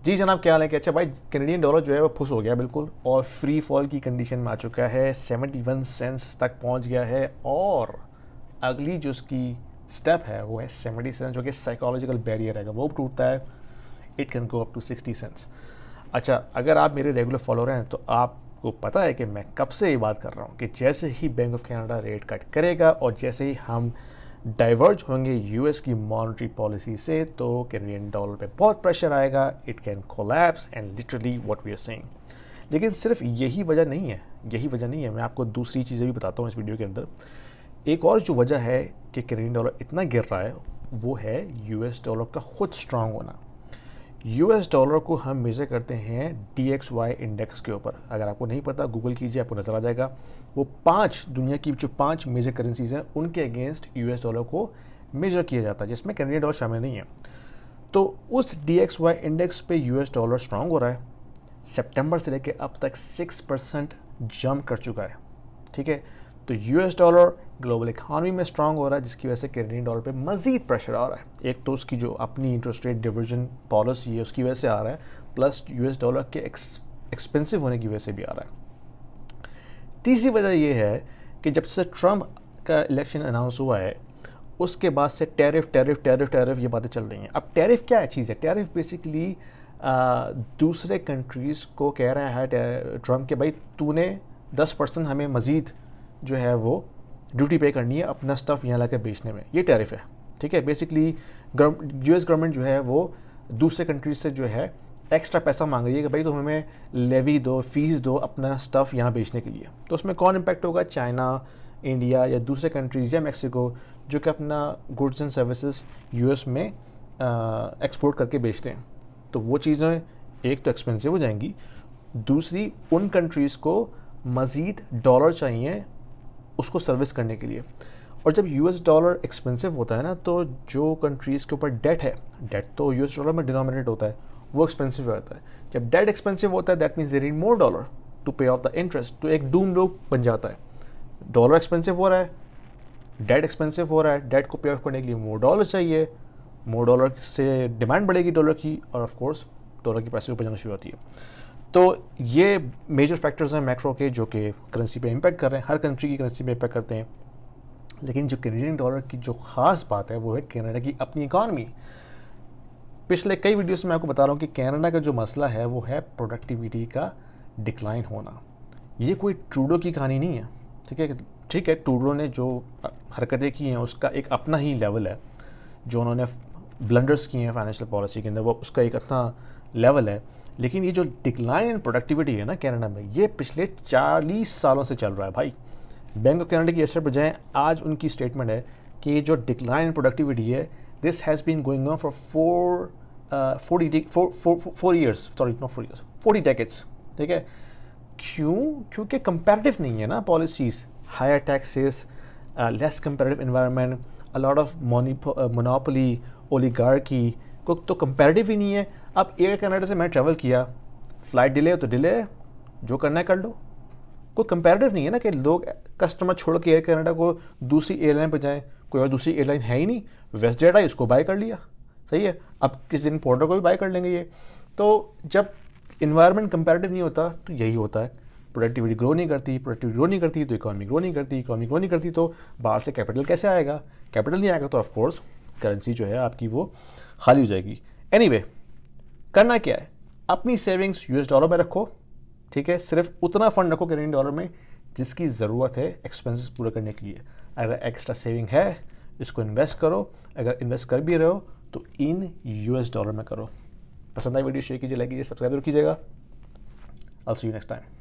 जी जनाब, क्या हाल है? कि अच्छा भाई, कैनेडियन डॉलर जो है वो फुस हो गया बिल्कुल, और फ्री फॉल की कंडीशन में आ चुका है, 71 सेंट्स तक पहुंच गया है। और अगली जो उसकी स्टेप है वो है 70 सेंट्स, जो कि साइकोलॉजिकल बैरियर है। अगर वो टूटता है, it can go up to 60 cents. अच्छा, अगर आप मेरे रेगुलर फॉलोअर हैं तो आपको पता है कि मैं कब से ये बात कर रहा हूँ कि जैसे ही Bank of Canada rate cut करेगा और जैसे ही हम डाइवर्ज होंगे यूएस की मॉनेटरी पॉलिसी से, तो कैनेडियन डॉलर पे बहुत प्रेशर आएगा, it can collapse and literally what we are saying. लेकिन सिर्फ यही वजह नहीं है, मैं आपको दूसरी चीज़ें भी बताता हूँ इस वीडियो के अंदर। एक और जो वजह है कि कैनेडियन डॉलर इतना गिर रहा है वो है यूएस डॉलर का खुद स्ट्रांग होना। यूएस डॉलर को हम मेज़र करते हैं DXY इंडेक्स के ऊपर। अगर आपको नहीं पता, गूगल कीजिए, आपको नज़र आ जाएगा। वो दुनिया की जो 5 मेजर करेंसीज हैं उनके अगेंस्ट यूएस डॉलर को मेजर किया जाता है, जिसमें कैनेडियन डॉलर शामिल नहीं है। तो उस DXY इंडेक्स पे यूएस डॉलर स्ट्रांग हो रहा है। सितंबर से लेकर अब तक 6% जंप कर चुका है। ठीक है, तो यूएस डॉलर ग्लोबल इकॉनमी में स्ट्रांग हो रहा है, जिसकी वजह से कैनेडियन डॉलर पे मज़ीद प्रेशर आ रहा है। एक तो उसकी जो अपनी इंटरेस्ट रेट डिवीजन पॉलिसी है उसकी वजह से आ रहा है, प्लस यूएस डॉलर के एक्सपेंसिव होने की वजह से भी आ रहा है। तीसरी वजह यह है कि जब से ट्रम्प का इलेक्शन अनाउंस हुआ है उसके बाद से टैरिफ ये बातें चल रही हैं। अब टैरिफ क्या है चीज़ है? टैरिफ बेसिकली दूसरे कंट्रीज़ को कह रहा है ट्रम्प के भाई तूने 10% हमें मज़ीद जो है वो ड्यूटी पे करनी है अपना स्टफ़ यहाँ लाकर बेचने में। ये टैरिफ है। ठीक है, बेसिकली यूएस गवर्नमेंट जो है वो दूसरे कंट्रीज से जो है एक्स्ट्रा पैसा मांग रही है कि भाई तुम हमें लेवी दो, फीस दो अपना स्टफ़ यहाँ बेचने के लिए। तो उसमें कौन इम्पैक्ट होगा? चाइना, इंडिया या दूसरे कंट्रीज़ या मैक्सिको, जो कि अपना गुड्स एंड सर्विसेज यूएस में एक्सपोर्ट करके बेचते हैं। तो वो चीज़ें एक तो एक्सपेंसिव हो जाएंगी, दूसरी उन कंट्रीज़ को मज़ीद डॉलर चाहिए उसको सर्विस करने के लिए। और जब यूएस डॉलर एक्सपेंसिव होता है ना, तो जो कंट्रीज़ के ऊपर डेट है, डेट तो यूएस डॉलर में डिनोमिनेट होता है, वो एक्सपेंसिव रहता है। जब डेट एक्सपेंसिव होता है that means they need more dollar to pay off the interest. तो एक डूम लूप बन जाता है। डॉलर एक्सपेंसिव हो रहा है, डेट एक्सपेंसिव हो रहा है, डेट को पे ऑफ करने के लिए मोर डॉलर चाहिए, मोर डॉलर से डिमांड बढ़ेगी डॉलर की, और ऑफ कोर्स डॉलर की प्राइस ऊपर जाना शुरू होती है। तो ये मेजर फैक्टर्स हैं मैक्रो के जो कि करेंसी पे इम्पैक्ट कर रहे हैं, हर कंट्री की करेंसी पे इम्पैक्ट करते हैं। लेकिन जो कैनेडियन डॉलर की जो ख़ास बात है वो है कनाडा की अपनी इकॉनमी। पिछले कई वीडियोस में मैं आपको बता रहा हूँ कि कनाडा का जो मसला है वो है प्रोडक्टिविटी का डिक्लाइन होना। ये कोई ट्रूडो की कहानी नहीं है। ठीक है, ट्रूडो ने जो हरकतें की हैं उसका एक अपना ही लेवल है, जो उन्होंने ब्लंडर्स किए हैं फाइनेंशियल पॉलिसी के अंदर वो उसका एक अपना लेवल है। लेकिन ये जो डिक्लाइन इन प्रोडक्टिविटी है ना कनाडा में, ये पिछले 40 सालों से चल रहा है भाई। बैंक ऑफ कनाडा की असर बजाय आज उनकी स्टेटमेंट है कि ये जो डिक्लाइन इन प्रोडक्टिविटी है, this has been going on for 40 decades. ठीक है, क्यों? क्योंकि कंपैरेटिव नहीं है ना policies, higher taxes, less comparative environment, a lot of monopoly, oligarchy को तो कंपैरेटिव ही नहीं है। अब एयर कनाडा से मैं ट्रैवल किया, फ़्लाइट डिले हो तो डिले है, जो करना है कर लो। कोई कंपैरेटिव नहीं है ना कि लोग कस्टमर छोड़ के एयर कनाडा को दूसरी एयरलाइन पर जाएं। कोई और दूसरी एयरलाइन है ही नहीं, वेस्ट जेट आई, उसको बाय कर लिया, सही है। अब किसी दिन पोर्टर को भी बाय कर लेंगे ये। तो जब इन्वायरमेंट कंपैरेटिव नहीं होता तो यही होता है, प्रोडक्टिविटी ग्रो नहीं करती तो इकॉनमी ग्रो नहीं करती तो बाहर से कैपिटल कैसे आएगा? कैपिटल नहीं आएगा तो ऑफकोर्स करेंसी जो है आपकी वो खाली हो जाएगी। एनीवे, करना क्या है? अपनी सेविंग्स यूएस डॉलर में रखो। ठीक है, सिर्फ उतना फंड रखो कैनेडियन डॉलर में जिसकी ज़रूरत है एक्सपेंसेस पूरा करने के लिए। अगर एक्स्ट्रा सेविंग है इसको इन्वेस्ट करो, अगर इन्वेस्ट कर भी रहे हो तो इन यूएस डॉलर में करो। पसंद आई वीडियो शेयर कीजिए, लाइक कीजिए, सब्सक्राइब कीजिएगा। I will see you next time.